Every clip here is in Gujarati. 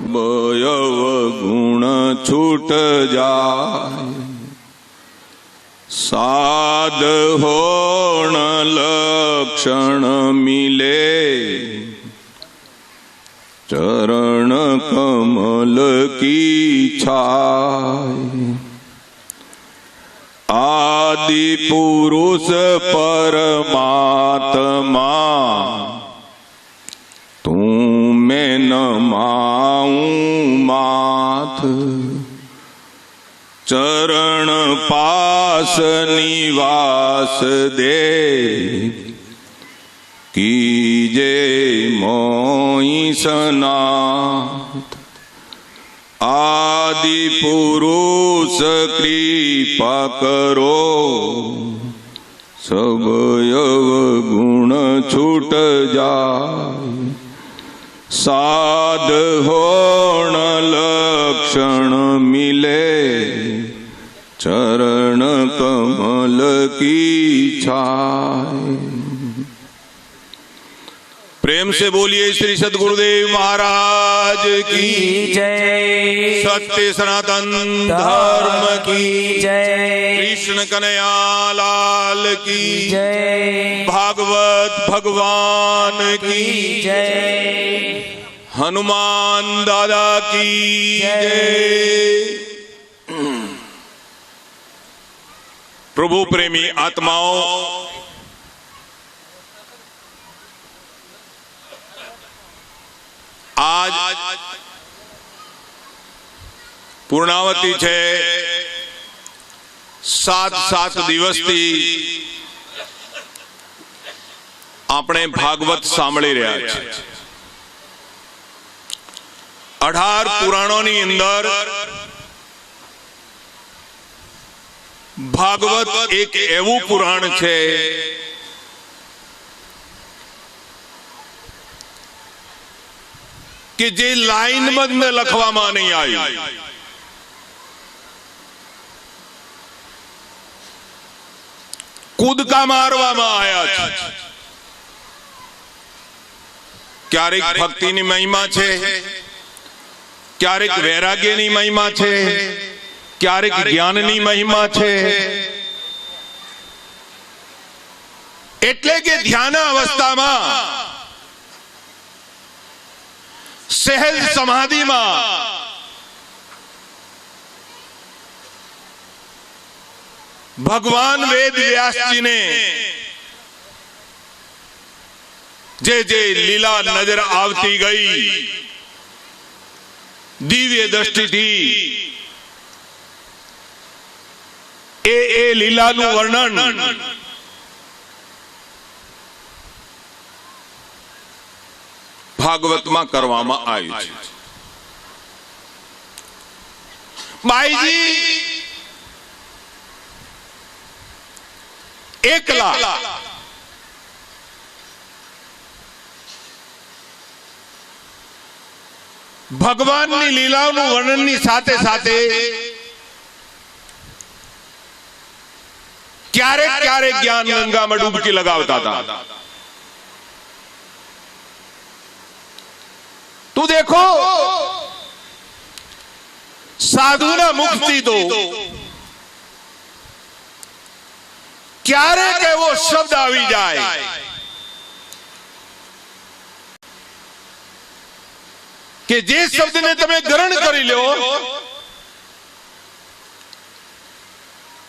अवगुण छूट जाय। साध होण लक्षण मिले, चरण कमल की छाय। आदि पुरुष परमात्मा, तू मैं न माऊं माथ। चरण पास निवास दे, कीजे मोहि सनाथ। आदि पुरुष कृपा करो, सब अवगुण छूट जाय। साध होण लक्षण मिले, चरण कमल की छाय। प्रेम से बोलिए श्री सद्गुरुदेव महाराज की जय। सत्य सनातन धर्म की जय। कृष्ण कन्हैया लाल की जय। भागवत भगवान की जय। हनुमान दादा की जय। प्रभु प्रेमी आत्माओं, आज પૂર્ણાવતી છે। 7 દિવસથી આપણે ભાગવત સાંભળી રહ્યા છીએ। 18 પુરાણોની અંદર ભાગવત એક એવું પુરાણ છે કે જે લાઈનબંધ લખવામાં નહીં આવ્યું। કૂદકા મારવામાં આવ્યા છે। ક્યારેક ભક્તિની મહિમા છે, ક્યારેક વૈરાગ્યની મહિમા છે, ક્યારેક જ્ઞાનની મહિમા છે। એટલે કે ધ્યાન અવસ્થામાં, सहज समाधि में भगवान वेद व्यास जी ने जे जे लीला नजर आवती गई, दिव्य दृष्टि थी, ए लीला नु वर्णन भागवत में करवामा आयु छे। भाईजी एकला भगवान नी लीलाओं वर्णन नी साथे साथे क्यारेक क्यारेक ज्ञान गंगा में डूबकी लगावता था। तू देखो साधुना मुक्ति तो क्यारे के वो शब्द आवी जाए कि जे शब्द ने तमे ग्रहण करी लो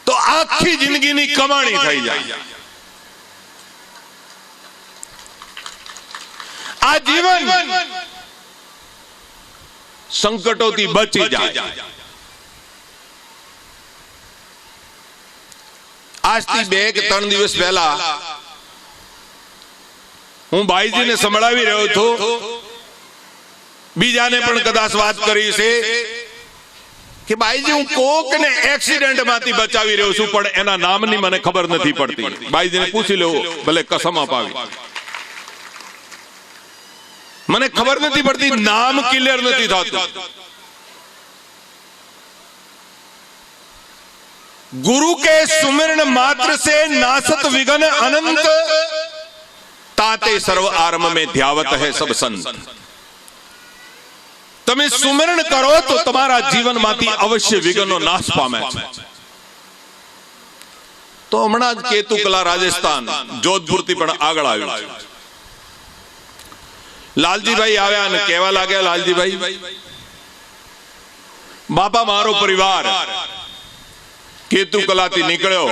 तो आखी जिंदगी नी कमाणी थई जाए। आ जीवन संकटों थी बची जाए। आज थी 2-3 દિવસ पहला हूँ भाईजी ने संभळावी रह्यो छो, बीजाने पण कदाच वात करी छे कि भाईजी हूँ कोक ने एक्सिडेंट मांथी बचावी रह्यो छुं, पण एना नामनी मने खबर नथी पड़ती। भाईजी ने पूछी लो, भले कसम अपावी, मने खबर नहीं पड़ती, नाम क्लियर नहीं था। गुरु के सुमिरन मात्र से नासत विघ्न अनंत, ताते सर्व आरंभ में ध्यावत है सब संत। તમે સુમરણ કરો તો તમારા જીવનમાંથી અવશ્ય વિઘ્નો નાશ પામે છે. તો હમણાં જ કેતુકલા રાજસ્થાન જોધપુરથી પણ આગળ આવ્યું છે. લાલજીભાઈ આવ્યા અને કહેવા લાગ્યા, લાલજીભાઈ બાપા મારો પરિવાર કેતુકલાથી નીકળ્યો,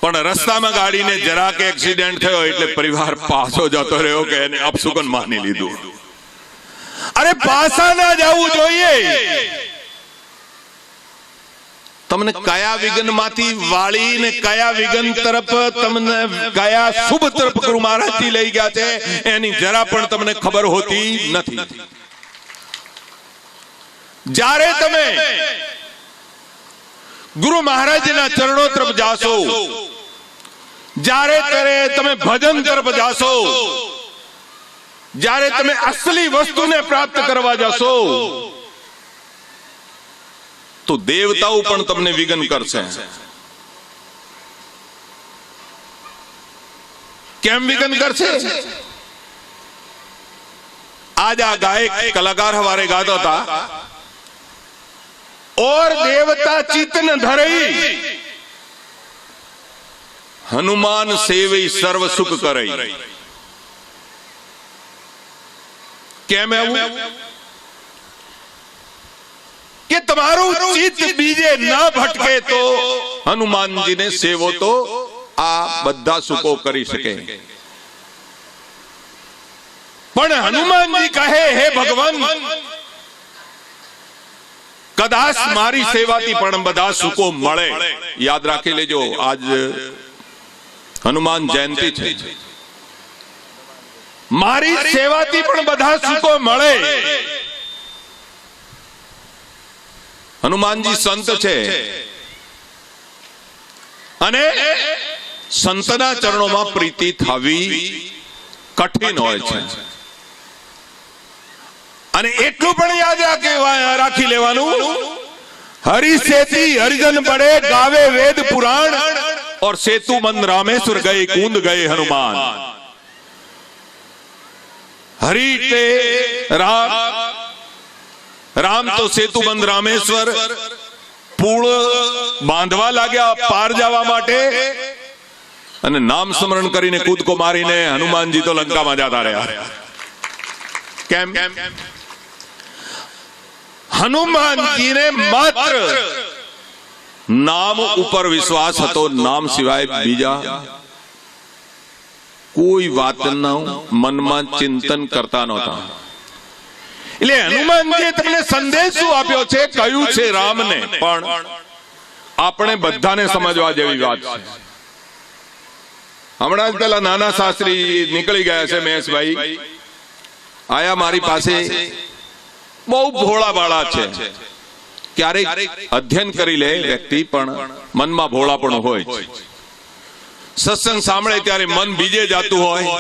પણ રસ્તામાં ગાડીને જરાક એક્સિડન્ટ થયો એટલે પરિવાર પાછો જતો રહ્યો કે એને અપશુકન માની લીધું. અરે પાછા ના જવું જોઈએ. તમને કયા વિઘ્ન માંથી વાળીને કયા વિઘ્ન તરફ તમને કયા શુભ તરફ ગુરુ મહારાજજી લઈ ગયા છે એની જરા પણ તમને ખબર હોતી નથી. જ્યારે તમે ગુરુ મહારાજના ચરણો તરફ જાશો, જ્યારે તમે ભજન તરફ જાશો, જ્યારે તમે અસલી વસ્તુને પ્રાપ્ત કરવા જશો તો દેવતાઓ પણ તમને વિઘ્ન કરશે. કેમ વિઘ્ન કરશે? आज आ गायक कलाकार हमारे गाता था, और देवता चित्त न धरई हनुमान सेवई सर्व सुख करई. કેમ એવું? કે તમારું ચિત્ત બીજે ના ભટકે તો હનુમાનજીને સેવો તો આ બધા સુખો કરી શકે. પણ હનુમાનજી કહે, હે ભગવાન, કદાચ મારી સેવાથી પણ બધા સુખો મળે. યાદ રાખી લેજો, આજ હનુમાન જયંતિ છે. મારી સેવાથી પણ બધા સુખો મળે. હનુમાનજી સંત છે અને સંતના ચરણોમાં પ્રીતિ થવી કઠિન હોય છે. અને એટલું પણ યાદ રાખી લેવાનું, હરિ સેતી હરિજન બड़े गावे वेद पुराण और सेतु मन रामेश्वर गए कूद गए हनुमान. हरि ते राम, राम तो सेतु બંધ રામેશ્વર પુલ બાંધવા લાગ્યા પાર જવા માટે, અને નામ સ્મરણ કરીને કૂદકો મારીને હનુમાનજી તો લંકામાં જતા રહ્યા. કેમ? હનુમાનજીને માત્ર નામ ઉપર વિશ્વાસ હતો, નામ સિવાય બીજા કોઈ વાતનું મનમાં ચિંતન કરતા નહોતા. એટલે હનુમાનજીએ તમને સંદેશ શું આપ્યો છે, કહ્યું છે રામને, પણ આપણે બધાને સમજવા જેવી વાત છે. હમણાં જ પેલા નાના શાસ્ત્રી નીકળી ગયા છે, મહેશભાઈ આયા મારી પાસે. બહુ ભોળા બાળા છે. ક્યારેક અધ્યયન કરી લે વ્યક્તિ, પણ મનમાં ભોળા પણ હોય. સત્સંગ સાંભળે ત્યારે મન બીજે જાતું હોય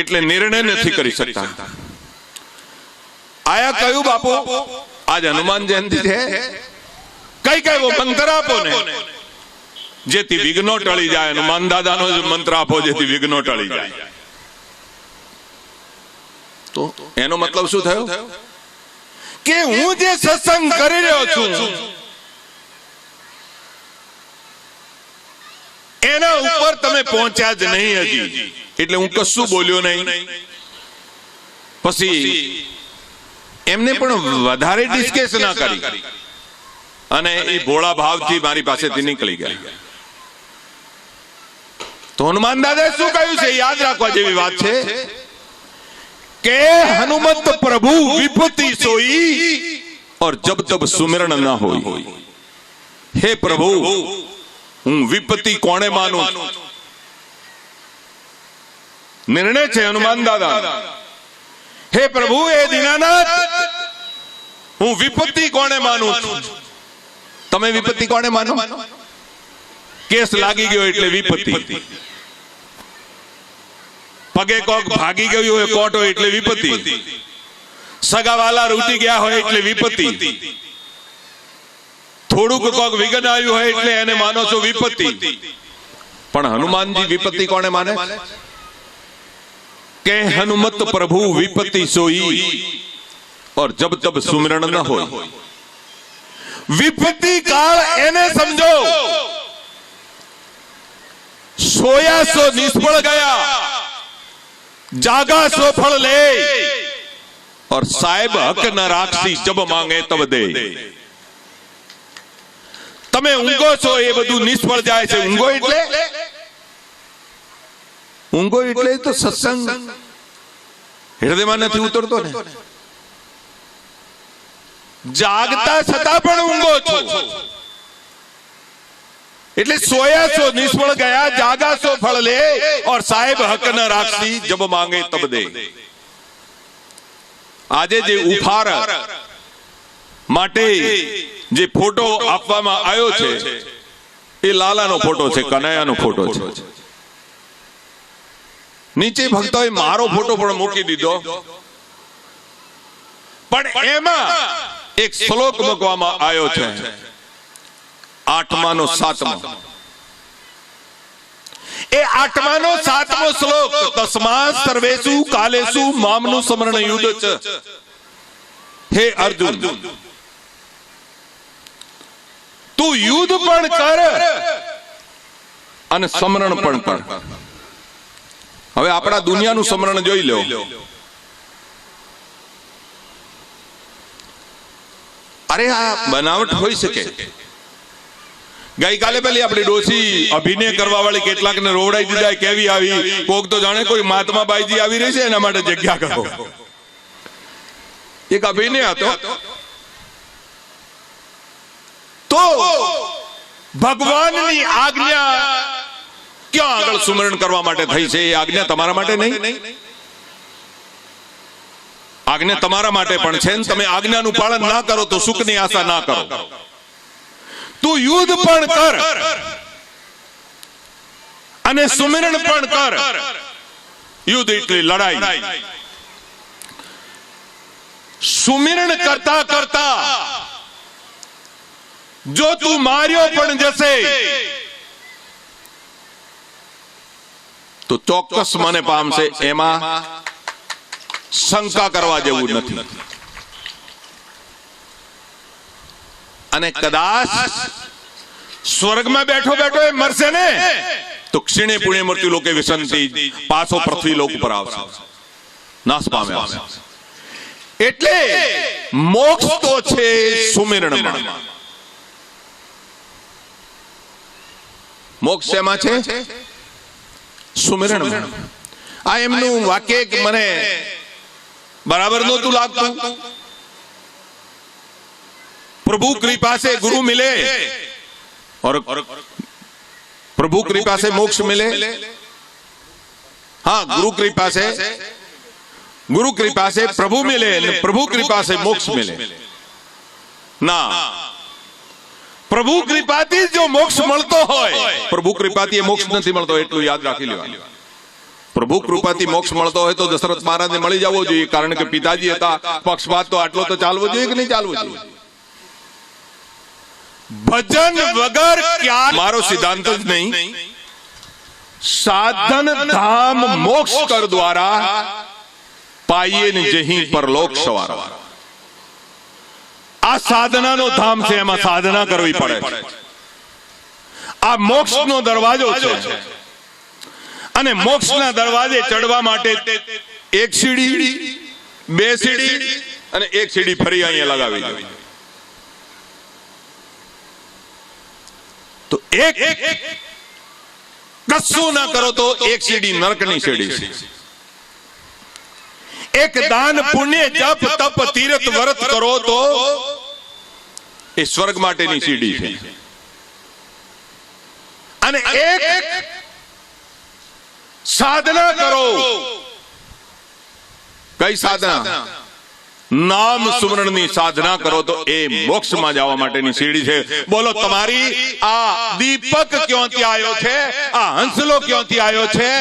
એટલે નિર્ણય નથી કરી શકતા. આયા કહ્યું, બાપુ આજ હનુમાન જયંતિ છે, કઈ કઈ મંત્ર આપો ને જેથી વિઘ્નો ટળી જાય. હનુમાન દાદાનો જ મંત્ર આપો જેથી વિઘ્નો ટળી જાય. તો એનો મતલબ શું થયો કે હું જે સત્સંગ કરી રહ્યો છું એના ઉપર તમે પહોંચ્યા જ નહીં હજી, એટલે હું કશું બોલ્યો નહીં. પછી એમને પણ વધારે ડિસ્કસ ના કરી અને એ ભોળા ભાવથી મારી પાસેથી નીકળી ગયા. તો હનુમાન દાદાએ શું કહ્યું છે યાદ રાખવા જેવી વાત છે કે હનુમત પ્રભુ વિપત્તિ સોઈ और जब तब सुमिरन ना होई. हे प्रभु, હું વિપત્તિ કોને માનું? નિર્ણય છે હનુમાન દાદા. હે પ્રભુ, હે દીનાનાથ, હું વિપત્તિ કોને માનું છું? તમે વિપત્તિ કોને માનો? કેસ લાગી ગયો એટલે વિપત્તિ, પગે કોક ભાગી ગયું હોય કોર્ટ હોય એટલે વિપત્તિ, સગાવાલા રૂટી ગયા હોય એટલે વિપત્તિ, થોડુંક કોક વિઘ્ન આવ્યું હોય એટલે એને માનો છો વિપત્તિ. પણ હનુમાનજી વિપત્તિ કોને માને? કે હનુમત પ્રભુ વિપત્તિ સોઈ और जब तब सुमिरण न हो। विपत्ति काल एने समझो, सोया सो निष्फल गया, जागा सो फल ले, और साहेब हक न राखसी जब मांगे तब दे। तमे ઊંઘો છો એ બધું નિષ્ફળ જાય છે। ઊંઘો એટલે તો સત્સંગ હૃદયમાં નથી ઉતરતો ને। જાગતા છતાં પણ ઊંઘો છો એટલે સોયા છો નિષ્ફળ ગયા, જાગા છો ફળ લે, और साहेब हक न राखसी जब मांगे तब दे। આજે જે ઉપહાર માટે જે ફોટો આપવામાં આવ્યો છે એ લાલાનો ફોટો છે, કનૈયાનો ફોટો છે। નીચે ભક્તોએ મારો ફોટો પણ મૂકી દીધો, પણ એમાં એક શ્લોક મૂકવામાં આવ્યો છે, 8માનો 7મો। એ 8માનો 7મો શ્લોક, તસ્માत् સર્વેષુ કાલેષુ મામનું સ્મરણ યુદ્ધ ચ। હે અર્જુન, તું યુદ્ધ પણ કર અને સ્મરણ પણ કર। હવે આપણા દુનિયાનું સ્મરણ જોઈ લો। અરે આ બનાવટ હોઈ શકે। ગઈકાલે પેલી આપણી ડોસી અભિનય કરવા વાળી કેટલાક ને રોવડાઈ દીધા, કેવી આવી? કોક તો જાણે કોઈ મહાત્મા બાઈજી આવી રહી છે, એના માટે જગ્યા કરો। એક અભિનય હતો। તો ભગવાનની આજ્ઞા ક્યાં આગળ સુમરણ કરવા માટે થઈ છે? એ આજ્ઞા તમારા માટે નહીં, આજ્ઞા તમારા માટે પણ છે। તમે આજ્ઞાનું પાલન ના કરો તો સુખની આશા ના કરો। તું યુદ્ધ પણ કર અને સુમિરણ પણ કર। યુદ્ધ એટલે લડાઈ। સુમિરણ કરતા કરતા જો તું માર્યો પણ જશે તો ચોક્કસ મને પામશે, એમાં શંકા કરવા જેવું નથી। અને કદાચ સ્વર્ગમાં બેઠો બેઠો એ મરશે ને તો ક્ષીણે પુણે મૃત્યુ લોકે વિસંતિ, પાછો પૃથ્વી લોક પર આવશે, નાશ પામે આવશે। એટલે મોક્ષ તો છે સુમિરણમાં। મોક્ષ શેમાં છે? સુમિરણમાં। આ એમનું વાક્ય મને बराबर नહોતું લાગતું। प्रभु कृपा से गुरु मिले और प्रभु कृपा से मोक्ष मिले। हाँ, गुरु कृपा से प्रभु मिले, प्रभु कृपा से मोक्ष मिले ना। प्रभु कृपाથી जो मोक्ष મળતો હોય, प्रभु कृपाથી मोक्ष નથી મળતો, એટલું યાદ રાખી લેવાનું। प्रभु कृपाથી मोक्ष મળતો હોય તો દશરથ મહારાજને મળી જવો જોઈએ, કારણ કે પિતાજી હતા। પક્ષપાત તો આટલો તો ચાલવો જોઈએ કે નહીં ચાલવો જોઈએ? ભજન વગર ક્યાં? મારો સિદ્ધાંત જ નહીં, સાધન ધામ મોક્ષ કર દ્વારા પાઈએ ને જહી પરલોક સવારા। આ સાધનાનો ધામ છે, એમાં સાધના કરવી પડે છે। આ મોક્ષનો દરવાજો છે, અને મોક્ષના દરવાજે ચડવા માટે એક સીડી, બે સીડી અને એક સીડી ફરી અહીંયા લગાવી દો તો એક કશું ના કરો તો એક સીડી નરકની સીડી છે। એક દાન પુણ્ય જપ તપ તીર્થ વ્રત કરો તો એ સ્વર્ગ માટેની સીડી છે। અને એક साधना करो। कई साधना? नाम सुमरणनी साधना करो तो ए मोक्ष में जावा माटेनी सीढ़ी छे। बोलो तमारी आ दीपक क्योंथी आयो छे? आ हंसलो क्योंथी आयो छे?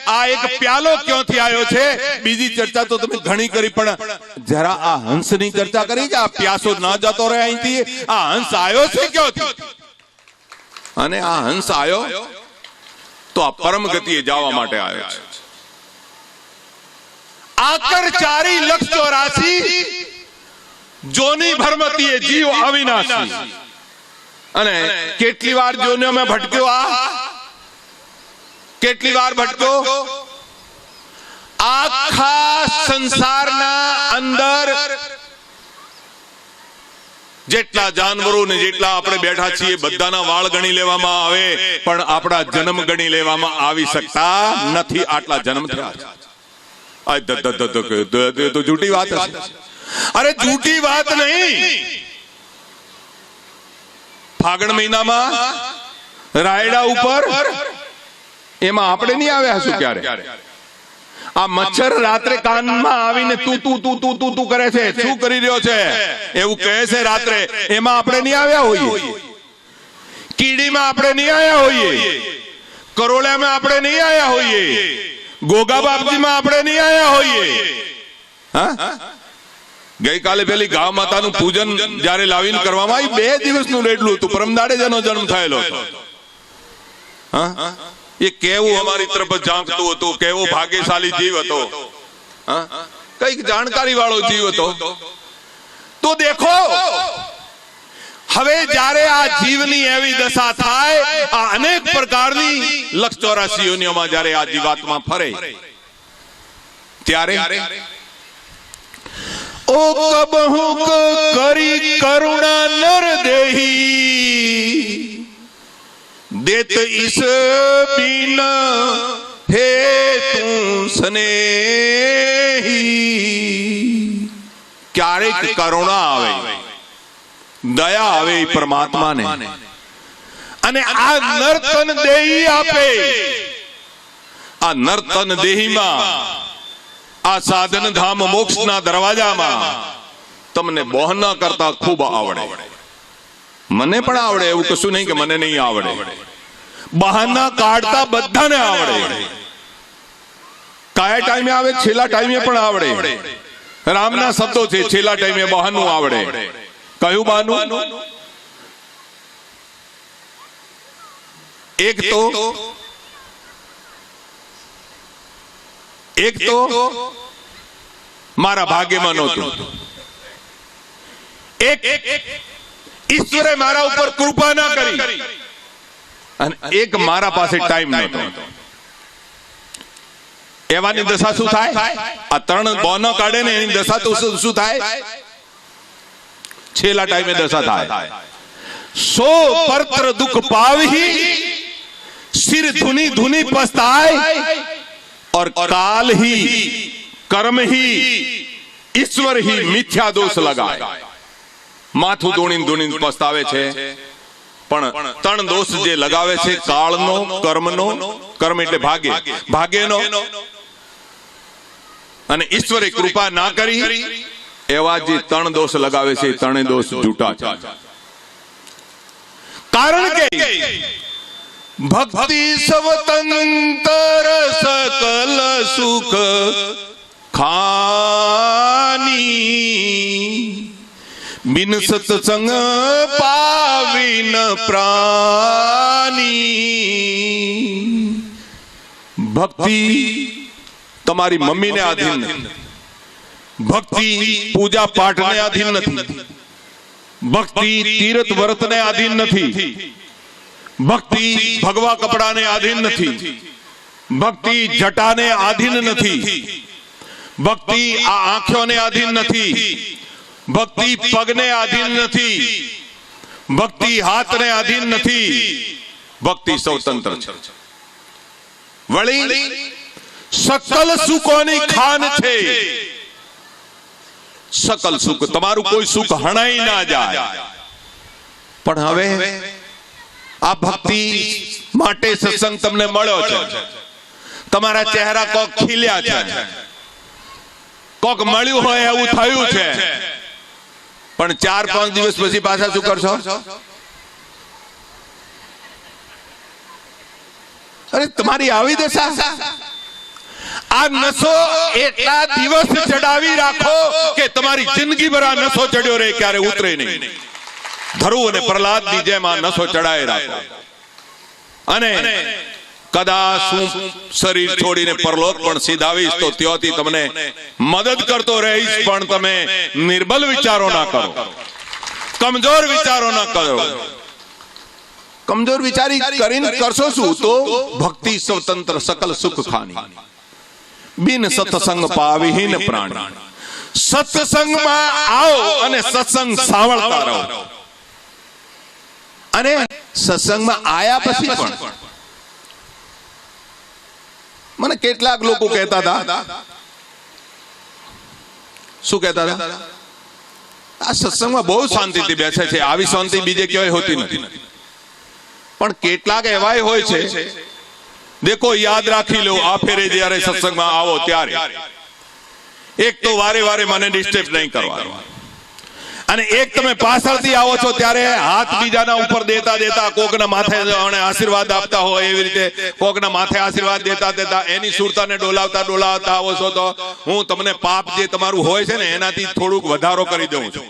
आ एक प्यालो क्योंथी आयो छे? बीजी चर्चा तो तमे घणी करी, पण जरा आ हंसनी चर्चा करी जे आ प्यासो ना जतो रहे અહીંથી। आ हंस आयो छे क्योंथी? અને આ હંસ આયો તો આ પરમ ગતિએ જવા માટે આવ્યો છે। આકર 4,84,00,000 જોની ભરમતી એ જીવ અવિનાશી. અને કેટલી વાર જોને મેં ભટક્યો, કેટલી વાર ભટક્યો. આખા સંસારના અંદર જેટલા જાનવરો ને જેટલા આપણે બેઠા છીએ બધાના વાળ ગણી લેવામાં આવે, પણ આપણા જન્મ ગણી લેવામાં આવી શકતા નથી. આટલા જન્મ થયા તો જૂઠી વાત છે. અરે જૂઠી વાત નહીં. ફાગણ મહિનામાં રાયડા ઉપર એમાં આપણે નહીં આવ્યા શું? ક્યારે આ મચ્છર રાત્રે કાનમાં આવીને તું તું તું તું તું તું કરે છે, શું કરી રહ્યો છે એવું કહે છે રાત્રે. એમાં આપણે નહીં આવ્યા હોઈએ. કીડીમાં આપણે નહીં આવ્યા હોઈએ. કરોળિયામાં આપણે નહીં આવ્યા હોઈએ. ગોગા બાપજીમાં આપણે નહીં આવ્યા હોઈએ. હા, ગઈકાલે પેલી ગા માતાનું પૂજન જયારે લાવીને કરવામાં આવી, 2 દિવસનું રેડલું હતું. પરમદાડે જેનો જન્મ થયેલો હતો. હા, એ કેવું અમારી તરફ ઝાંકતું હતું, કેવો ભાગ્યશાળી જીવ હતો, કઈક જાણકારી વાળો જીવ હતો. તો દેખો હવે જ્યારે આ જીવની એવી દશા થાય, આ અનેક પ્રકારની 184 યોનિઓમાં જ્યારે આ જીવાત્મા ફરે, ત્યારે ઓ કબહુ કરી કરુણા નર દેહી देत इस बीन हे તું સ્નેહી. ક્યારેક કરુણા આવે, દયા આવે પરમાત્માને, અને આ નર્તન દેહી આપે. આ નર્તન દેહીમાં, આ સાધન ધામ મોક્ષના દરવાજામાં તમને બોહના કરતા ખૂબ આવડે. મને પણ આવડે, એવું કશું નહીં કે મને નહીં આવડે. બહાના કાઢતા બધાને આવડે. કયા ટાઈમે આવે? છેલ્લા ટાઈમે પણ આવડે. રામના શબ્દો છે, છેલ્લા ટાઈમે બહાનું આવડે. કયું બહાનું? એક તો મારા ભાગ્યમાં નહોતું. એક ઈશ્વરે મારા ઉપર કૃપા ના કરી, અને એક મારા પાસે ટાઈમ નહોતો. એવાની દશા શું થાય? આ 3 બોનો કાઢે ને એની દશા તો શું થાય? છેલ્લા ટાઈમે દશા થાય. સો પરત્ર દુઃખ પાવી, સિર ધુની ધુની પસ્તાય, और काल ही कर्म ही ईश्वर ही मिथ्या दोष लगाए. માથું ધોણીને ધોણીને પસ્તાવે છે, પણ 3 દોષ જે લગાવે છે, કાળનો, કર્મનો, કર્મ એટલે ભાગ્યનો, અને ઈશ્વરે કૃપા ના કરી એવા જે 3 દોષ લગાવે છે, 3 દોષ જૂઠા છે. કારણ કે ભક્તિ સ્વતંત્ર સકલ સુખ ખાની, बिन सत्संग पाविन प्राणी. भक्ति તમારી મમ્મીને આધીન નથી. ભક્તિ પૂજા પાઠને આધીન નથી. ભક્તિ તીર્થ વ્રતને આધીન નથી. ભક્તિ ભગવા કપડાને આધીન નથી. ભક્તિ જટાને આધીન નથી. ભક્તિ આ આંખોને આધીન નથી. ભક્તિ પગને આધીન નથી. ભક્તિ હાથને આધીન નથી. ભક્તિ સ્વતંત્ર છે. વળી સકલ સુખોની ખાન છે. સકલ સુખ, તમારું કોઈ સુખ હણાઈ ના જાય. પણ હવે આ ભક્તિ માટે સત્સંગ તમને મળ્યો છે. તમારા ચહેરા કોક ખીલ્યા છે, કોક મળ્યું હોય એવું થયું છે, પણ 4-5 દિવસ પછી પાછા શું કરશો? અરે તમારી આવી દશા. આ નશો એટલા દિવસ ચડાવી રાખો કે તમારી જિંદગી ભર આ નશો ચડ્યો રહે, ક્યારે ઉતરે નહીં. ધ્રુવ અને પ્રહલાદ ની જેમ આ નશો ચડાવી રાખો. અને કદાચ હું શરીર છોડીને પરલોક પણ સીધાવીશ તો ત્યાંથી તમને મદદ કરતો રહીશ, પણ તમે નિર્બલ વિચારો ના કરો, કમજોર વિચારો ના કરો. કમજોર વિચારી કરીને કરશો શું? તો ભક્તિ સ્વતંત્ર સકલ સુખ ખાની, બિન સત્સંગ પાવિહીન પ્રાણી. સત્સંગમાં આવો અને સત્સંગ સાંભળતા રહો. અને સત્સંગમાં આયા પછી પણ મને કેટલાક લોકો કહેતા હતા, શું કહેતા હતા? આ સત્સંગમાં બહુ શાંતિથી બેસે છે, આવી શાંતિ બીજે ક્યાંય હોતી નથી. પણ કેટલાક એવાય હોય છે, દેખો યાદ રાખી લો, આ ફેરે જ્યારે સત્સંગમાં આવો ત્યારે એક તો વારે વારે મને ડિસ્ટર્બ નહીં કરવાનો, અને એક તમે પાછળથી આવો છો ત્યારે હાથ બીજાના ઉપર દેતા દેતા કોકના માથે આશીર્વાદ આપતા હોય એવી રીતે કોકના માથે આશીર્વાદ દેતા દેતા એની સુરતાને ડોલાવતા ડોલાવતા આવો છો, તો હું તમને પાપ જે તમારું હોય છે ને એનાથી થોડુંક વધારો કરી દઉં છું.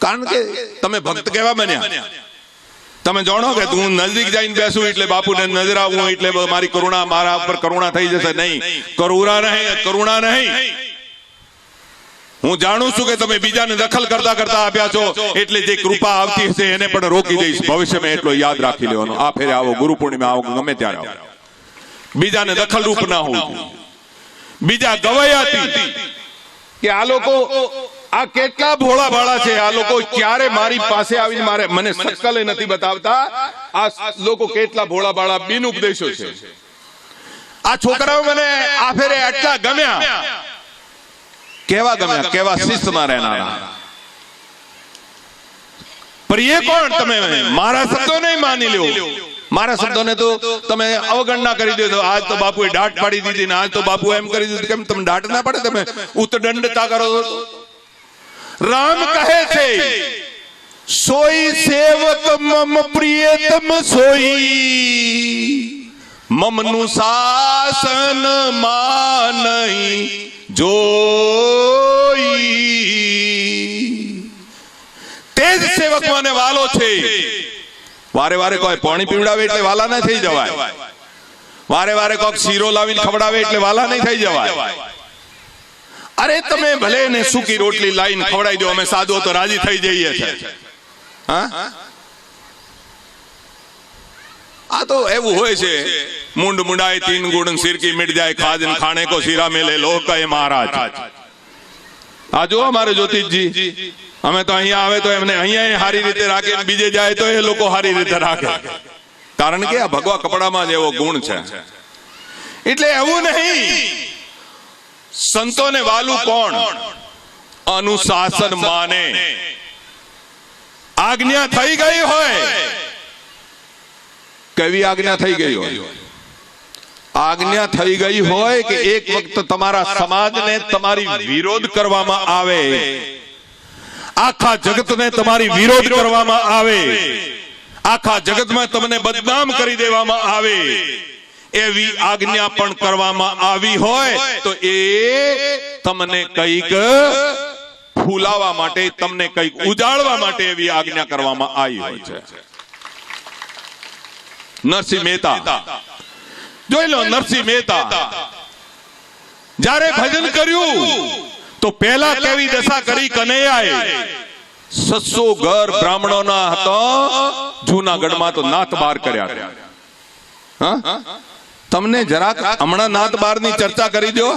કારણ કે તમે ભક્ત કેવા બન્યા? તમે જાણો કે હું નજદીક જઈને બેસું એટલે બાપુને નજર આવું એટલે મારી કરુણા, મારા ઉપર કરુણા થઈ જશે. નહીં, કરુણા નહીં. હું જાણું છું કે તમે બીજાને દખલ કરતા કરતા આપ્યા છો, એટલે જે કૃપા આવતી હશે એને પણ રોકી દઈશ ભવિષ્યમાં. એટલો યાદ રાખી લેવાનો. આ ફેરે આવો, ગુરુ પૂર્ણિમા આવો, ગમે ત્યારે આવો, બીજાને દખલ રૂપ ના હોવું. બીજા ગવાયા હતી કે આ લોકો આ કેટલા ભોળા ભાળા છે, આ લોકો ક્યારે મારી પાસે આવીને મને સકલે નથી બતાવતા. આ લોકો કેટલા ભોળા ભાળા બિન ઉપદેશો છે. આ છોકરાઓ મને આ ફેરે આટલા ગમ્યા. કેવા ગમ્યા? કેવા શિસ્તમાં રહેનારા. પ્રિય કોણ? તમે મારા શબ્દો નહીં માની લ્યો, મારા શબ્દોને તો તમે અવગણના કરી દો. આજ તો બાપુએ દાટ પાડી દીધી ને આજ તો બાપુ એમ કરી દીધું. કેમ તમે દાટ ના પાડે? તમે ઉત્દંડતા કરો. રામ કહે છે, સોઈ સેવક મમ પ્રિયતમ સોઈ, મમનું શાસન માનઈ જોઈ. તેજ સેવક મને વાલો છે. વારે વારે કોઈ પાણી પીવડાવે એટલે વાલા ન થઈ જવાય. વારે વારે કોઈક શીરો લાવીને ખવડાવે એટલે વાલા નહીં થઈ જવાય. અરે તમે ભલે ને સૂકી રોટલી લાવીને ખવડાવી દો, અમે સાદો તો રાજી થઈ જઈએ છે. હા, આ તો એવું હોય છે. મુંડ મુંડાય તીન ગુણ સિરકી મિટ જાય, ખાજન ખાને કો શીરા મેલે લોક કહે મહારાજ. આ જો અમારે જ્યોતિષજી, અમે તો અહીંયા આવે તો એમને અહીંયા સારી રીતે રાખે, બીજે જાય તો એ લોકો સારી રીતે રાખે. કારણ કે આ ભગવા કપડામાં જ એવો ગુણ છે. એટલે એવું નહીં. સંતોને વાલું કોણ? અનુશાસન માને. આજ્ઞા થઈ ગઈ હોય, કેવી આજ્ઞા થઈ ગઈ હોય? આજ્ઞા થઈ ગઈ હોય કે એક વખત તમારા સમાજને તમારી વિરોધ કરવામાં આવે, આખા જગતને તમારી વિરોધ કરવામાં આવે, આખા જગતમાં તમને બદનામ કરી દેવામાં આવે, એવી આજ્ઞા પણ કરવામાં આવી હોય તો એ તમને કંઈક ફૂલાવા માટે, તમને કંઈક ઉજાળવા માટે એવી આજ્ઞા કરવામાં આવી હોય છે. નરસિંહ મહેતા જોઈ લો. નરસિંહ મહેતા જ્યારે ભજન કર્યું તો પહેલા કેવી દશા કરી કનૈયાએ? 600 ઘર બ્રાહ્મણોના હતા જૂનાગઢમાં, તો નાત બાર કર્યા. હા, તમને જરાક હમણાં નાત બારની ચર્ચા કરી દો.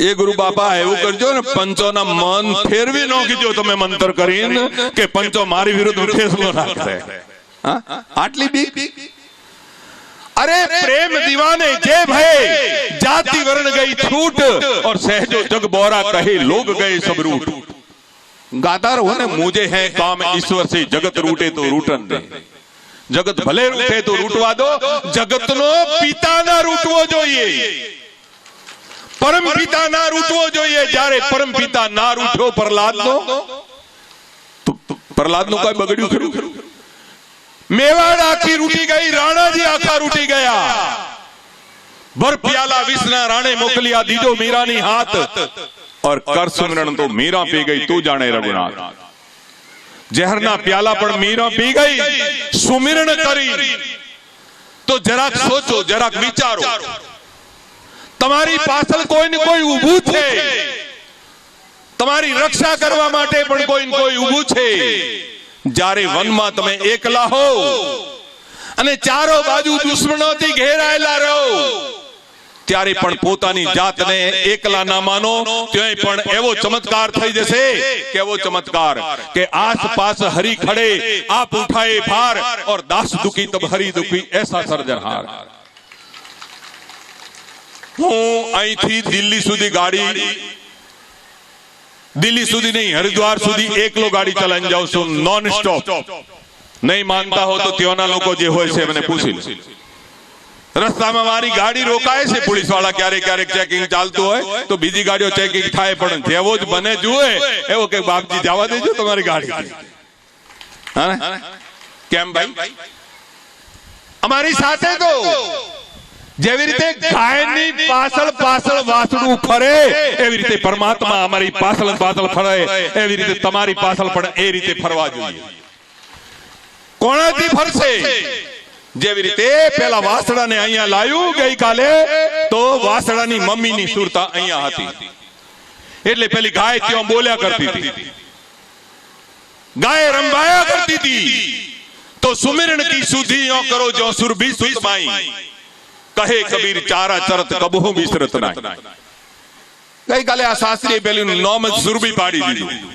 એ ગુરુ બાપા એવું કરજો ને, પંચોના મન ફેરવી નાખજો તમે મંત્ર કરીને, કે પંચો મારી વિરુદ્ધ ફેસલો રાખશે. આટલી બીક? अरे प्रेम दीवाने जे भय, जाति वर्ण गई छूट, और सहजो जग बोरा कहे लोग गए सब रूट. गाता रहो ने, मुझे है काम ईश्वर से, जगत रूटे तो रूटन दे. जगत भले रूठे तो रूटवा दो, जगत नो पिता ना रूटवो जोईए, परम पिता ना रूटवो जोईए. જ્યારે પરમ પિતા ના રૂઠ્યો પ્રહલાદ નો, તો પ્રહલાદ નું કોઈ બગડ્યું ખરું? मेवाड़ आखी रूटी गई, राणा जी आखा रूटी गया. भर प्याला विष्णा राणे मोकलिया, दीदो मीरा नी हाथ, और कर सुमरण तो मीरा पी गई, तू जाने रघुनाथ. जहरना प्याला पण मीरा पी गई, सुमिरण करी તો જરાક સોચો, જરાક વિચારો. તમારી પાછળ કોઈ ને કોઈ ઊભું છે, તમારી રક્ષા કરવા માટે પણ કોઈ ને કોઈ ઊભું છે. જ્યારે વનમાં તમે એકલા હો અને ચારો બાજુ દુશ્મનોથી ઘેરાયેલા રહો, ત્યારે પણ પોતાની જાતને એકલા ના માનો. ત્યાંય પણ એવો ચમત્કાર થઈ જશે, કેવો ચમત્કાર કે આસપાસ હરી ખડે આપ ઉઠાએ ભાર और दास दुखी तब हरी दुखी ऐसा सर्जनहार. હું અહીંથી દિલ્હી સુધી ગાડી, દિલ્હી સુધી નહીં હરિદ્વાર સુધી એકલો ગાડી ચલાવીને જાઉં છું, નોન સ્ટોપ. નહીં માનતા હો તો ત્યાંના લોકો જે હોય છે મને પૂછી લો. રસ્તામાં મારી ગાડી રોકાય છે, પોલીસ વાળા ક્યારેક ક્યારેક ચેકિંગ ચાલતું હોય તો બીજી ગાડીઓ ચેકિંગ થાય, પણ જેવો જ બને જુએ એવો કે બાપજી જવા દેજો તમારી ગાડી. કેમ ભાઈ? અમારી સાથે તો જેવી રીતે ગાયની પાછળ પાછળ વાસણું ફરે એવી રીતે પરમાત્મા અમારી પાછળ પાછળ ફરે, એવી રીતે તમારી પાછળ પણ એ રીતે ફરવા જોઈએ. કોણાથી ફરશે? જેવી રીતે પેલા વાસડાને અહીંયા લાવ્યું ગઈકાલે, તો વાસડાની મમ્મીની સુરતા અહીંયા હતી, એટલે પેલી ગાય ત્યાં બોલ્યા કરતી હતી, ગાય રંભાયા કરતી હતી. તો સુમિરણ કી સુધી યો કરો જો સુરભી સુતમાઈ, કહે કબીર ચારા ચરત કબહુ વિસરત ના. ગઈકાલે આ શાસ્ત્રીએ પેલું નામ જ સુરભી પાડી દીધું.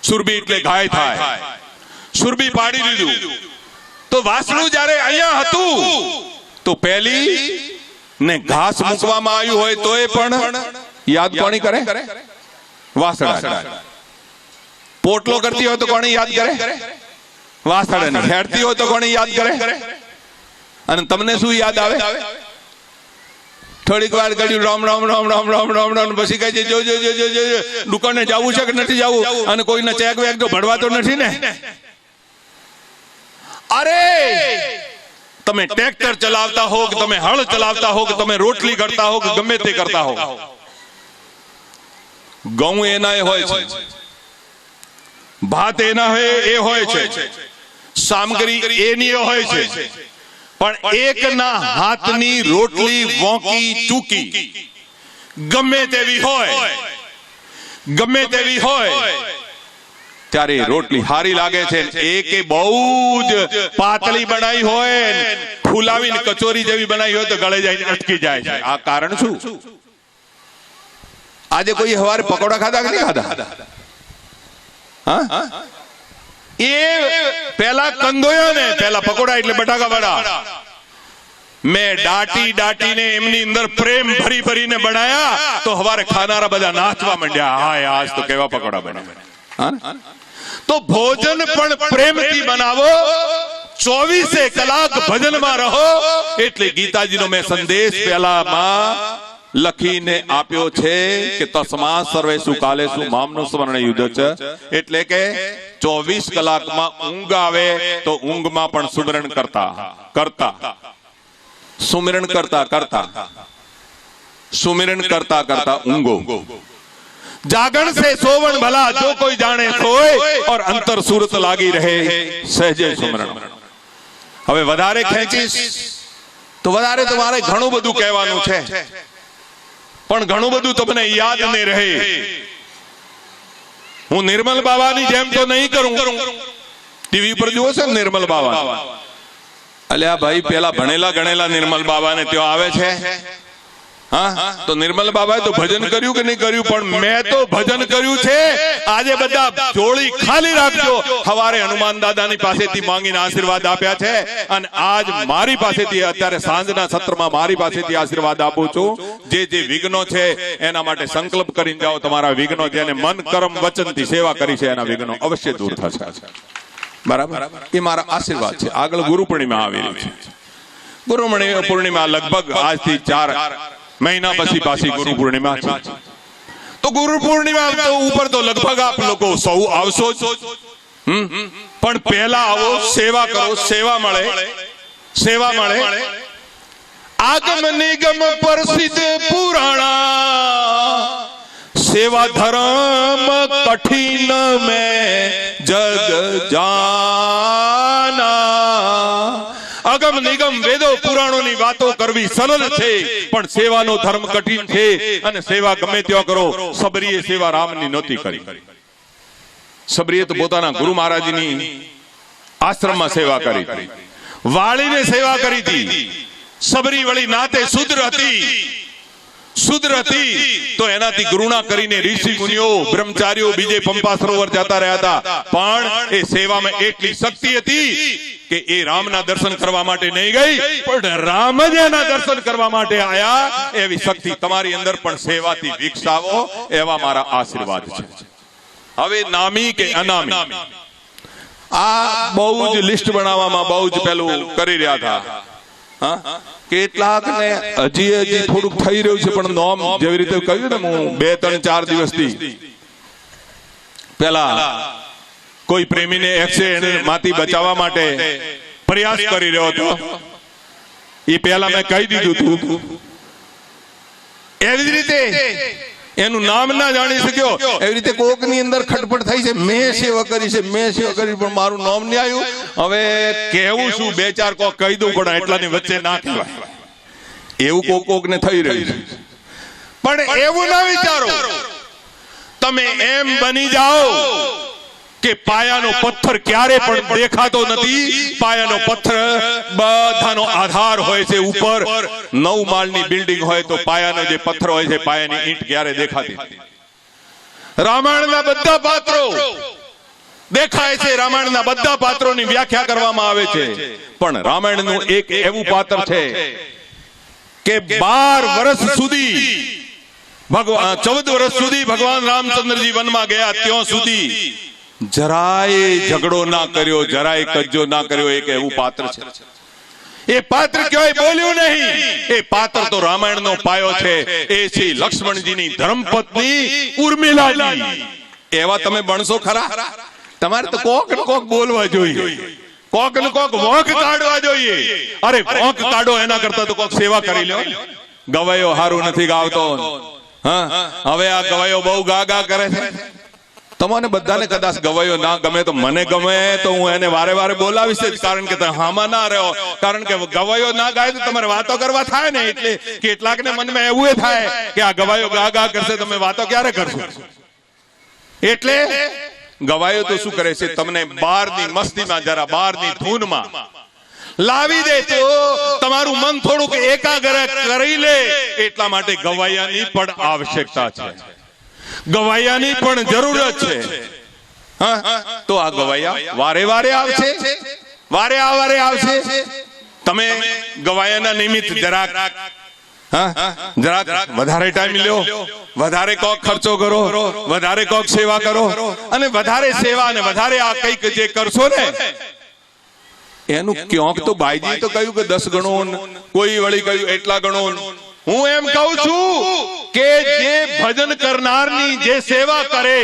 સુરભી એટલે ગાય થાય, સુરભી પાડી દીધું. તો વાસણું જ્યારે અહીંયા હતું તો પેલી ને ઘાસ મૂકવામાં આવ્યું હોય તો એ પણ યાદ કોની કરે? વાસણા. પોટલો કરતી હોય તો કોની યાદ કરે? વાસણાને. ખેડતી હોય તો કોની યાદ કરે? અને તમને શું યાદ આવે? થોડીક વાર કર્યું રામ રામ રામ રામ રામ રામ રામ, પછી કહે છે જો જો જો જો જો દુકાને જવું છે કે નથી જવું, અને કોઈને ચેક વેક તો ભરવા તો નથી ને. અરે તમે ટ્રેક્ટર ચલાવતા હો કે તમે હળ ચલાવતા હો કે તમે રોટલી કરતા હો કે ગમે તે કરતા હો, ઘઉં એના હોય છે, ભાત એના એ હોય છે, સામગ્રી એની હોય છે, પણ એકના હાથની રોટલી વોંકી ચૂકી ગમે તેવી હોય ત્યારે રોટલી હારી લાગે છે. એકે બહુ જ પાતળી બનાવી હોય, ફૂલાવીને કચોરી જેવી બનાવી હોય તો ગળે જઈને અટકી જાય છે. આ કારણ શું? આજે કોઈ હવારે પકોડા ખાધા કે નહીં ખાધા? હા, એ પેલા કંદોયા ને, પેલા પકોડા એટલે બટાકા વડા મેં દાટીને એમની અંદર પ્રેમ ભરી ભરીને બનાયા, તો હવારે ખાનારા બધા નાચવા માંડ્યા, હાય આજ તો કેવા પકોડા બન્યા. તો ભોજન પણ પ્રેમથી બનાવો, 24 કલાક ભજનમાં રહો. એટલે ગીતાજીનો મેં સંદેશ પહેલામાં લખીને આપ્યો છે કે તસ્મા સર્વેષુ કાલેષુ મામનું સ્મરણ યુદ્ધ છે. એટલે કે 24 કલાકમાં ઊંઘ આવે તો ઊંઘમાં પણ સુમરણ કરતા સુમિરણ કરતા ઊંઘો. जागरण से सोवन भला जो कोई जाने सोए और अंतर सूरत लागी रहे सहजे सुमरण. હવે વધારે ખેંચીશ તો વધારે તમારે ઘણું બધું કહેવાનું છે, પણ ઘણું બધું તમને યાદ નહીં રહે. હું નિર્મલ બાવાની જેમ તો નહીં કરું. ટીવી પર જુઓ છે નિર્મલ બાવા, અલ્યા ભાઈ પેલા ભણેલા ગણેલા નિર્મલ બાવાને ત્યાં આવે છે. હા, તો નિર્મલ બાબાએ તો ભજન કર્યું કે નહીં કર્યું? પણ મેં તો ભજન કર્યું છે. આજે બધા જોડી ખાલી રાખજો. સવારે હનુમાન દાદાની પાસેથી માંગીને આશીર્વાદ આપ્યા છે, અને આજ મારી પાસેથી અત્યારે સાંજના સત્રમાં મારી પાસેથી આશીર્વાદ આપું છું. જે વિઘ્નો છે એના માટે સંકલ્પ કરીને જાઓ. તમારા વિઘ્નો જેને મન કર્મ વચનથી સેવા કરી છે એના વિઘ્નો અવશ્ય દૂર થશે. બરાબર, એ મારા આશીર્વાદ છે. આગળ ગુરુ પૂર્ણિમા આવી રહી છે. ગુરુ પૂર્ણિમા લગભગ આજથી 4 મહિના પછી પાછી ગુરુ પૂર્ણિમા છે. તો ગુરુ પૂર્ણિમા ઉપર તો લગભગ આપ લોકો સૌ આવશો જ, પણ પહેલા આવો, સેવા કરો, સેવા મળે. આગમ નિગમ પ્રસિદ્ધ પુરાણા, સેવા ધર્મ કઠિન में जग जाना. અગમ નિગમ વેદો પુરાણોની વાતો કરવી સરળ છે, પણ સેવાનો ધર્મ કઠિન છે, અને સેવા ગમે ત્યાં કરો. સબરીએ સેવા રામની નહોતી કરી. સબરીએ તો પોતાના ગુરુ મહારાજની આશ્રમમાં સેવા કરી, વાળીને સેવા કરી હતી. સબરી વળી નાતે શુદ્ર હતી, તો એનાથી ગુરુણા કરીને ઋષિ મુનિઓ બ્રહ્મચારીઓ બીજે પંપા સરોવર જતા રહ્યા હતા, પણ એ સેવામાં એટલી શક્તિ હતી કે એ રામના દર્શન કરવા માટે નહીં ગઈ, પણ રામ જ એના દર્શન કરવા માટે આયા. એવી શક્તિ તમારી અંદર પણ સેવાથી વિકસાવો, એવા મારા આશીર્વાદ છે. હવે નામી કે અનામી, આ બહુ જ લિસ્ટ બનાવવામાં બહુ જ પેલું કરી રહ્યા હતા. કેટલાક ને હજી થોડુંક થઈ રહ્યું છે, પણ નોમ જેવી રીતે કહ્યું ને, હું 2-3-4 દિવસથી પેલા કોઈ પ્રેમીને એક્સિડન્ટ માંથી બચાવવા માટે પ્રયાસ કરી રહ્યો હતો. એ પહેલા મેં કહી દીધું હતું. એવી જ રીતે એનું નામ ના જાણી શક્યો, એવી રીતે કોકની અંદર ખટપટ થઈ છે, મેં સેવા કરી છે, પણ મારું નામ નહીં આવ્યું. હવે કહેવું શું, 2-4 કોક કહી દઉં, પણ એટલાની વચ્ચે ના કહેવાય. એવું કોક ને થઈ રહ્યું છે. પણ એવું ના વિચારો, તમે એમ બની જાઓ કે પાયાનો પથ્થર ક્યારે પણ દેખાતો નથી. પાયાનો પથ્થર બધાનો આધાર હોય છે. ઉપર 9 માળની બિલ્ડિંગ હોય તો પાયાનો જે પથ્થર હોય છે, પાયાની ઈંટ ક્યારે દેખાતી. રામાયણના બધા પાત્રો દેખાય છે, રામાયણના બધા પાત્રોની વ્યાખ્યા કરવામાં આવે છે, પણ રામાયણનું એક એવું પાત્ર છે કે 12 વર્ષ સુધી 14 વર્ષ સુધી ભગવાન રામચંદ્રજી વનમાં ગયા, ત્યાં સુધી જરાય ઝઘડો ના કર્યો, જરાય કજ્જો ના કર્યો. એક એવું પાત્ર છે. એ પાત્ર ક્યાંય બોલ્યું નહીં. એ પાત્ર તો રામાયણનો પાયો છે. એ છે લક્ષ્મણજીની ધર્મપત્ની ઉર્મિલાજી. એવા તમે બનશો ખરા? તમારે તો કોક ને કોક બોલવા જોઈએ, કોક ને કોક વોંક કાઢવા જોઈએ. અરે વોંક કાઢો એના કરતા તો કોક સેવા કરી લો. ગવાયો હારું નથી ગાવતો. હવે આ ગવાયો બહુ ગા કરે છે. તમને બધાને કદાચ ગવાયો ના ગમે, તો મને ગમે તો હું એને વારે વારે બોલાવીશ જ, કારણ કે તમે હામાં ના રહ્યો. કારણ કે ગવાયો ના ગાય તો તમારે વાતો કરવા થાય ને, એટલે કેટલાકને મનમાં એવું થાય કે આ ગવાયો ગા કરશે, તમે વાતો ક્યારે કરશો? એટલે ગવાયો તો શું કરે છે, તમને બહારની મસ્તીમાં, જરા બહારની ધૂનમાં લાવી દે તો તમારું મન થોડુંક એકાગ્ર કરી લે. એટલા માટે ગવાયાની પણ આવશ્યકતા છે, ગવાયાની પણ જરૂરત છે. તો આ ગવાયા વારે વારે આવશે. તમે ગવાયાના નિમિત્ત જરાક વધારે ટાઈમ લ્યો, વધારે કોક ખર્ચો કરો, વધારે કોક સેવા કરો, અને વધારે સેવા અને વધારે આ કઈક જે કરશો ને, એનું ક્યાંક તો બાઈજી તો કહ્યું કે 10 ગણો, કોઈ વળી કહ્યું એટલા ગણો. હું એમ કહું છું કે જે ભજન કરનારની જે સેવા કરે,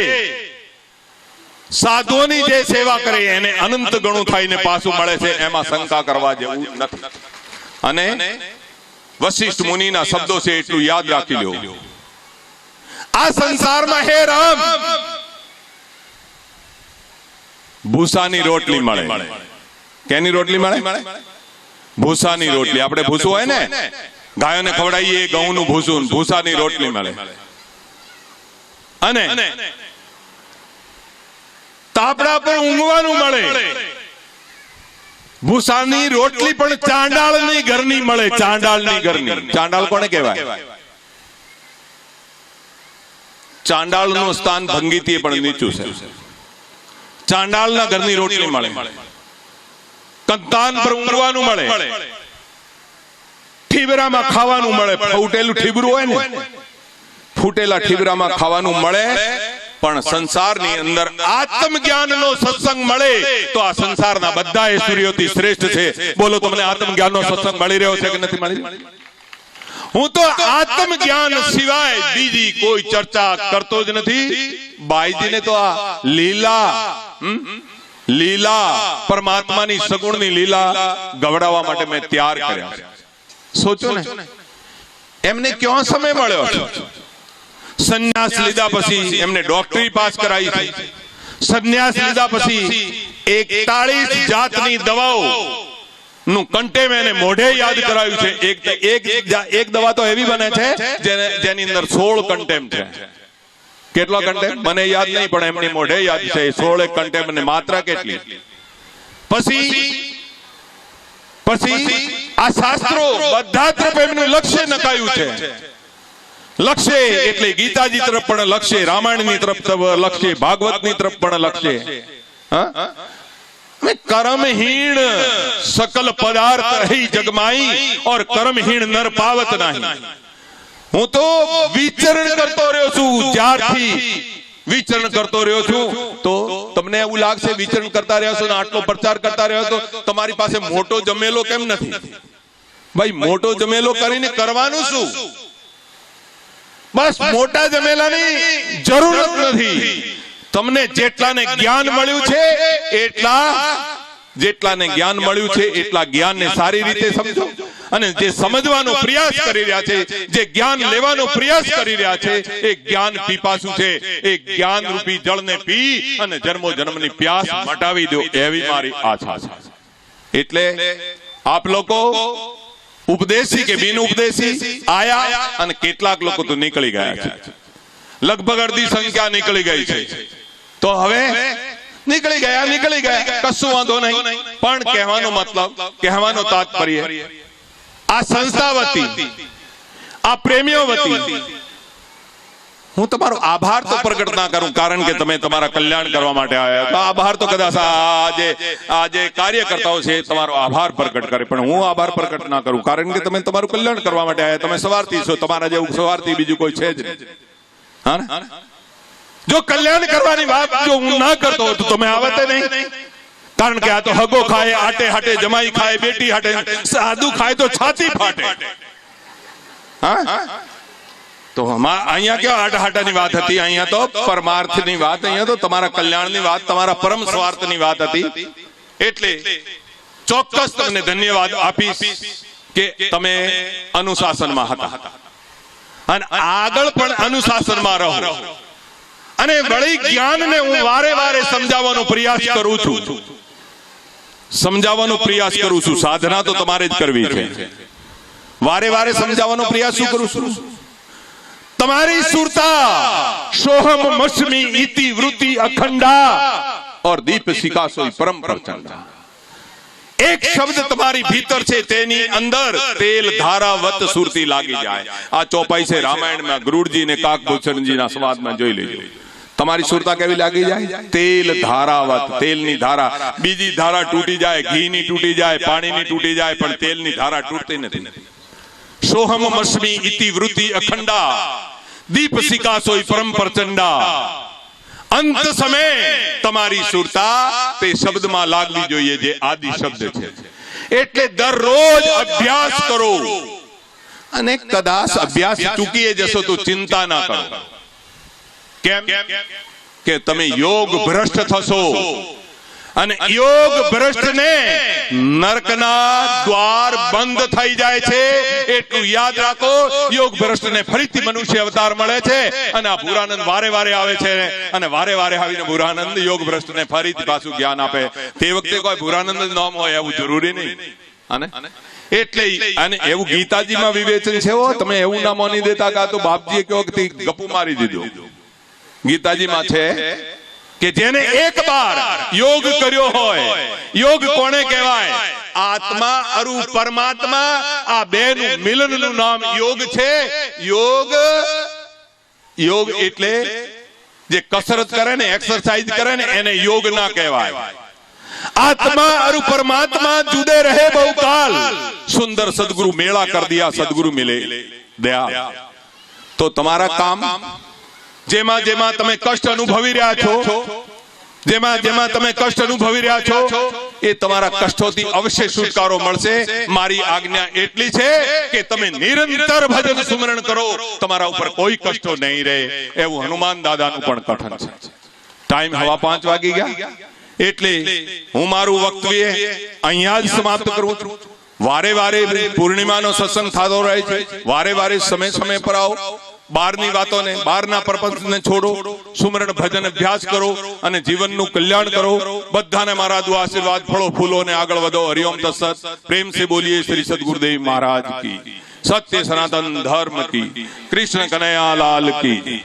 સાધુઓની જે સેવા કરે, એને અનંત ગણું થઈને પાછું મળે છે. એમાં શંકા કરવા જેવું નથી. અને વશિષ્ઠ મુનિના શબ્દો છે, એટલું યાદ રાખી લો. આ સંસારમાં હે રામ, ભૂસાની રોટલી મળે. કેની રોટલી મળે? ભૂસાની રોટલી. આપણે ભૂસું હોય ને, ગાયોને ખવડાવીએ, ઘઉંનું ભૂસું, ભૂસાની રોટલી મળે. અને તાપડા પર ઊંઘવાનું મળે. ભૂસાની રોટલી પણ ચાંડાળની ઘરની મળે. ચાંડાળની ઘરની. ચાંડાળ કોને કહેવાય? ચાંડાળનું સ્થાન ભંગીથી પણ નીચું છે. ચાંડાળના ઘરની રોટલી મળે. કંતાન પર ઊંઘવાનું મળે. ઠીબરામાં ખાવાનું મળે. ફૂટેલું ઠીબરું હોય ને, ફૂટેલા ઠીબરામાં ખાવાનું મળે. પણ સંસારની અંદર આત્મજ્ઞાનનો સત્સંગ મળે તો આ સંસારના બધા ઐશ્વર્યોથી શ્રેષ્ઠ છે. બોલો, તમને આત્મજ્ઞાનનો સત્સંગ મળી રહ્યો છે કે નથી મળી? હું તો આત્મજ્ઞાન સિવાય બીજી કોઈ ચર્ચા કરતો જ નથી. બાઈજીને તો આ લીલા પરમાત્માની સગુણની લીલા ગવડાવવા માટે મેં તૈયાર કર્યા છે. સોચો ને, એમને ક્યાં સમય મળ્યો છે? સંન્યાસ લીધા પછી એમને ડોક્ટરી પાસ કરાવી છે. સંન્યાસ લીધા પછી 41 જાતની દવાઓ નું કન્ટેમ એને મોઢે યાદ કરાવ્યું છે. એક દવા તો એવી બને છે જેની અંદર 16 કન્ટેમ છે. કેટલો કન્ટેમ મને યાદ નહીં, પણ એમની મોઢે યાદ છે 16 કન્ટેમ અને માત્રા કેટલી. પછી આ શાસ્ત્રો બધા તરફ એમનું લક્ષ્ય નખાયું છે. લક્ષ્ય એટલે ગીતાજી તરફ પણ લક્ષ્ય, રામાયણની તરફ લક્ષ્ય, ભાગવતની તરફ પણ લક્ષ્ય. कर्महीन सकल पदार्थ रही जगमाई और कर्महीन नर पावत नहीं. હું તો વિચરણ કરતો રહ્યો છું. જ્યારથી વિચરણ કરતો રહ્યો છું તો તમને એવું લાગશે વિચરણ કરતા રહ્યો છો ને આટલો પ્રચાર કરતા રહ્યો તો તમારી પાસે મોટો જમેલો કેમ નથી? ભાઈ મોટો જમેલો કરીને કરવાનું શું? બસ મોટા જમેલાની જરૂર નથી. તમને જેટલાને જ્ઞાન મળ્યું છે એટલા જ્ઞાનને સારી રીતે સમજો, અને જે સમજવાનો પ્રયાસ કરી રહ્યા છે, જે જ્ઞાન લેવાનો પ્રયાસ કરી રહ્યા છે, એ જ્ઞાન પીપાસુ છે. એ જ્ઞાન રૂપી જળને પી અને જન્મો જન્મની પ્યાસ મટાવી દો, એવી મારી આશા છે. એટલે આપ લોકો ઉપદેશી કે બિન ઉપદેશી આયા, અને કેટલાક લોકો તો નીકળી ગયા છે. લગભગ અડધી સંખ્યા નીકળી ગઈ છે. તો હવે નીકળી ગયા કશું વાંધો નહીં. પણ કહેવાનો મતલબ, કહેવાનો તાત્પર્ય, આ સંસ્થા વતી, આ પ્રેમીઓ વતી હું તમારો આભાર તો પ્રગટ ના કરું, કારણ કે તમે તમારા કલ્યાણ કરવા માટે આવ્યા. તો આભાર તો કદાચ આજે કાર્યકર્તાઓ છે તમારો આભાર પ્રગટ કરે, પણ હું આભાર પ્રગટ ના કરું, કારણ કે તમે તમારું કલ્યાણ કરવા માટે આવ્યા. તમે સવારથી છો, તમારા જેવું સવારથી બીજું કોઈ છે જ નહીં. હા, જો કલ્યાણ કરવાની વાત જો હું ના કરતો તો તમે આવતે નહીં. કારણ કે આ તો હગો ખાય, આટે હાટે જમાઈ ખાય, બેટી હાટે સાદું ખાય તો છાતી ફાટે. હા, તો અહીંયા કેવા આટા હાટાની વાત હતી? અહીંયા તો પરમાર્થની વાત, અહીંયા તો તમારા કલ્યાણની વાત, તમારા પરમ સ્વાર્થની વાત હતી. એટલે ચોક્કસ તમને ધન્યવાદ આપીશ કે તમે અનુશાસનમાં હતા, અને આગળ પણ અનુશાસનમાં રહો. અને વળી જ્ઞાનને હું વારે વારે સમજાવવાનો પ્રયાસ કરું છું. સાધના તો તમારે જ કરવી છે. વારે વારે સમજાવવાનો પ્રયાસ શું કરું છું? તમારી સુરતા સોહમ મસ્મી ઇતિ વૃત્તિ અખંડા और दीप सिका सोई परम प्रचंडा. એક શબ્દ તમારી ભીતર છે, તેની અંદર તેલ ધારાવત સુરતી લાગી જાય. આ ચોપાઈ છે રામાયણમાં, ગરુડજી ને કાકભૂષણજીના સંવાદમાં જોઈ લેજો. તમારી સુરતા કેવી લાગી જાય? તેલ ધારાવત. તેલની ધારા, બીજી ધારા તૂટી જાય, ઘીની તૂટી જાય, પાણીની તૂટી જાય, પણ તેલની ધારા તૂટતી નથી. સોહમ મસ્મી ઇતિ વૃત્તિ અખંડા દીપ સિકા સોઈ પરમ પ્રચંડા. અંત સમય તમારી સુરતા તે શબ્દમાં લાગવી જોઈએ જે આદિ શબ્દ છે. એટલે દરરોજ અભ્યાસ કરો, અને કદાચ અભ્યાસ ચૂકીએ જશો તો ચિંતા ના કરો. કેમ કે તમે યોગ ભ્રષ્ટ થશો, અને યોગ ભ્રષ્ટને નરકના દ્વાર બંધ થઈ જાય છે. એટલું યાદ રાખો. યોગ ભ્રષ્ટને ફરીથી મનુષ્ય અવતાર મળે છે, અને આ ભૂરાનંદ વારે વારે આવે છે, અને વારે વારે આવીને ભૂરાનંદ યોગ ભ્રષ્ટને ફરીથી પાછું જ્ઞાન આપે. તે વખતે કોઈ ભૂરાનંદ જ નામ હોય એવું જરૂરી નહીં. એટલે અને એવું ગીતાજીમાં વિવેચન છે. તમે એવું ના માની દેતા કે આ તો બાપજીએ કહ્યું કે ગપ્પુ મારી દીધું. ગીતાજીમાં છે કે જેને એક બાર યોગ કર્યો હોય, યોગ કોને કહેવાય? આત્મા અરુ પરમાત્મા, આ બેનું મિલનનું નામ યોગ છે. યોગ એટલે જે કસરત કરે ને, એક્સરસાઇઝ કરે ને, એને યોગ ના કહેવાય. આત્મા અરુ પરમાત્મા જુદે રહે બહુકાલ, સુંદર સદગુરુ મેળા કર દિયા, સદગુરુ મિલે દયા. તો તમારા કામ જેમાં જેમાં તમે કષ્ટ અનુભવી રહ્યા છો, જેમાં તમે કષ્ટ અનુભવી રહ્યા છો, એ તમારા કષ્ટોથી અવશ્ય છુટકારો મળશે. મારી આજ્ઞા એટલી છે કે તમે નિરંતર ભજન સુમરણ કરો, તમારા ઉપર કોઈ કષ્ટો નહીં રહે. એવું હનુમાન દાદાનું પણ કથન છે. ટાઈમ 5:15 વાગી ગયા, એટલે હું મારું વક્તવ્ય અહીંયા જ સમાપ્ત કરું છું. વારે વારે પૂર્ણિમાનો સત્સંગ થતો રહે છે. વારે વારે સમય પર આવો. બહારની વાતોને, બહારના પ્રપંચને છોડો, સુમરણ ભજન અભ્યાસ કરો અને જીવનનું કલ્યાણ કરો. બધાને મારા દુઆ આશીર્વાદ, ફળો ફૂલો ને આગળ વધો. હરિઓમ તત્સત. પ્રેમ સે બોલીએ શ્રી સદગુરુદેવ મહારાજ કી. सत्य सनातन धर्म की. कृष्ण कन्हैया लाल की.